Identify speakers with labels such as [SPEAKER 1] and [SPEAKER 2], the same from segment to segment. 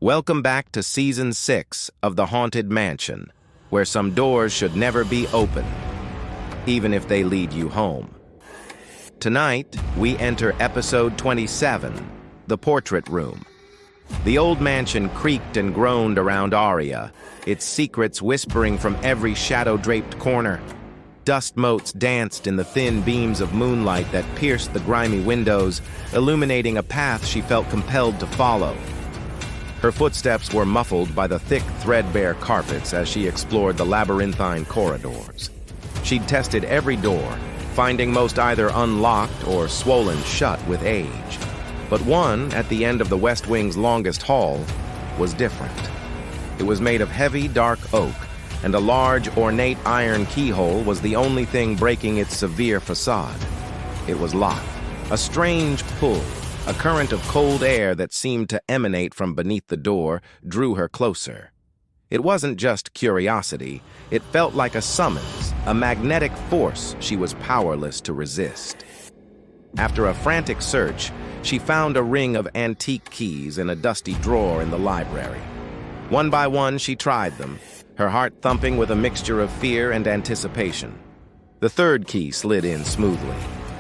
[SPEAKER 1] Welcome back to Season 6 of The Haunted Mansion, where some doors should never be open, even if they lead you home. Tonight, we enter Episode 27, The Portrait Room. The old mansion creaked and groaned around Aria, its secrets whispering from every shadow-draped corner. Dust motes danced in the thin beams of moonlight that pierced the grimy windows, illuminating a path she felt compelled to follow. Her footsteps were muffled by the thick, threadbare carpets as she explored the labyrinthine corridors. She'd tested every door, finding most either unlocked or swollen shut with age. But one, at the end of the West Wing's longest hall, was different. It was made of heavy, dark oak, and a large, ornate iron keyhole was the only thing breaking its severe facade. It was locked. A strange pull, a current of cold air that seemed to emanate from beneath the door, drew her closer. It wasn't just curiosity. It felt like a summons, a magnetic force she was powerless to resist. After a frantic search, she found a ring of antique keys in a dusty drawer in the library. One by one, she tried them, her heart thumping with a mixture of fear and anticipation. The third key slid in smoothly.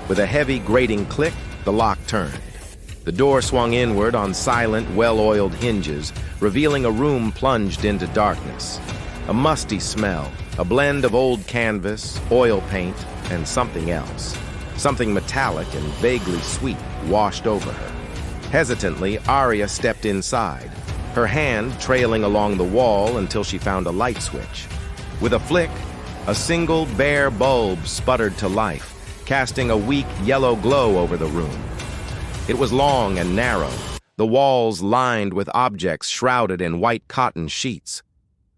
[SPEAKER 1] With a heavy, grating click, the lock turned. The door swung inward on silent, well-oiled hinges, revealing a room plunged into darkness. A musty smell, a blend of old canvas, oil paint, and something else. Something metallic and vaguely sweet washed over her. Hesitantly, Aria stepped inside, her hand trailing along the wall until she found a light switch. With a flick, a single bare bulb sputtered to life, casting a weak yellow glow over the room. It was long and narrow, the walls lined with objects shrouded in white cotton sheets.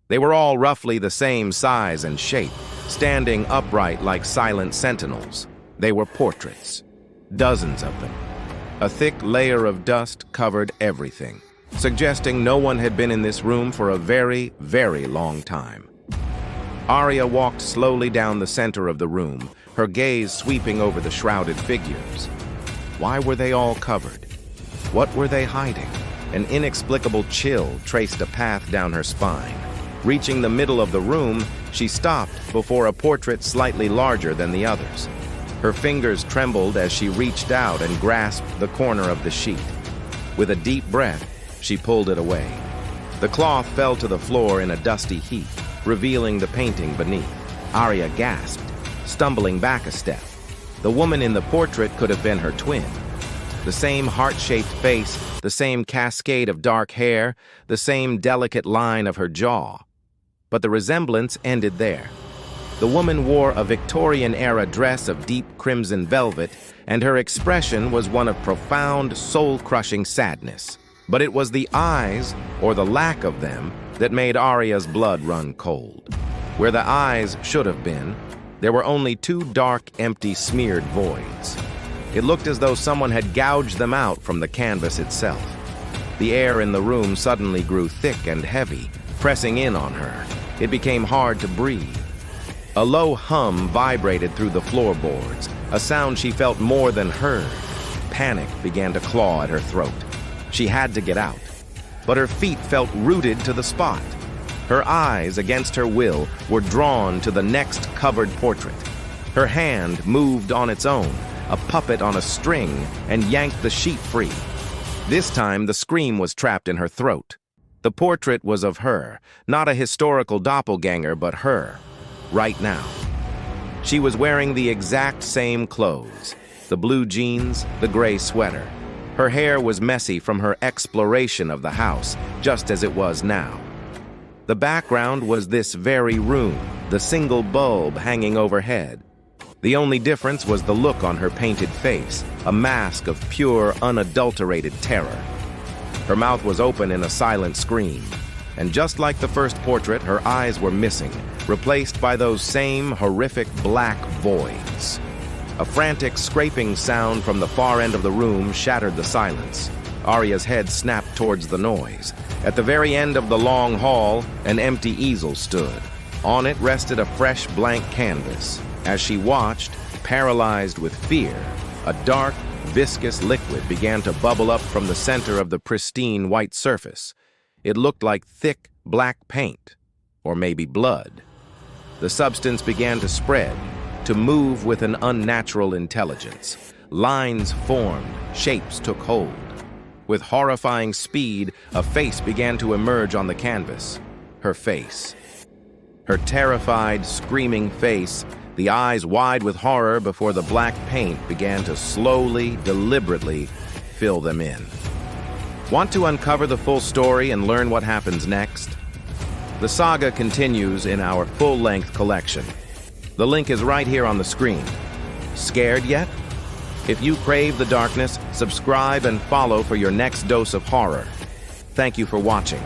[SPEAKER 1] They were all roughly the same size and shape, standing upright like silent sentinels. They were portraits, dozens of them. A thick layer of dust covered everything, suggesting no one had been in this room for a very, very long time. Aria walked slowly down the center of the room, her gaze sweeping over the shrouded figures. Why were they all covered? What were they hiding? An inexplicable chill traced a path down her spine. Reaching the middle of the room, she stopped before a portrait slightly larger than the others. Her fingers trembled as she reached out and grasped the corner of the sheet. With a deep breath, she pulled it away. The cloth fell to the floor in a dusty heap, revealing the painting beneath. Aria gasped, stumbling back a step. The woman in the portrait could have been her twin. The same heart-shaped face, the same cascade of dark hair, the same delicate line of her jaw. But the resemblance ended there. The woman wore a Victorian-era dress of deep crimson velvet, and her expression was one of profound, soul-crushing sadness. But it was the eyes, or the lack of them, that made Aria's blood run cold. Where the eyes should have been, there were only two dark, empty, smeared voids. It looked as though someone had gouged them out from the canvas itself. The air in the room suddenly grew thick and heavy, pressing in on her. It became hard to breathe. A low hum vibrated through the floorboards, a sound she felt more than heard. Panic began to claw at her throat. She had to get out, but her feet felt rooted to the spot. Her eyes, against her will, were drawn to the next covered portrait. Her hand moved on its own, a puppet on a string, and yanked the sheet free. This time, the scream was trapped in her throat. The portrait was of her, not a historical doppelganger, but her, right now. She was wearing the exact same clothes, the blue jeans, the gray sweater. Her hair was messy from her exploration of the house, just as it was now. The background was this very room, the single bulb hanging overhead. The only difference was the look on her painted face, a mask of pure, unadulterated terror. Her mouth was open in a silent scream, and just like the first portrait, her eyes were missing, replaced by those same horrific black voids. A frantic scraping sound from the far end of the room shattered the silence. Aria's head snapped towards the noise. At the very end of the long hall, an empty easel stood. On it rested a fresh blank canvas. As she watched, paralyzed with fear, a dark, viscous liquid began to bubble up from the center of the pristine white surface. It looked like thick, black paint, or maybe blood. The substance began to spread, to move with an unnatural intelligence. Lines formed, shapes took hold. With horrifying speed, a face began to emerge on the canvas. Her face. Her terrified, screaming face, the eyes wide with horror before the black paint began to slowly, deliberately fill them in. Want to uncover the full story and learn what happens next? The saga continues in our full-length collection. The link is right here on the screen. Scared yet? If you crave the darkness, subscribe and follow for your next dose of horror. Thank you for watching.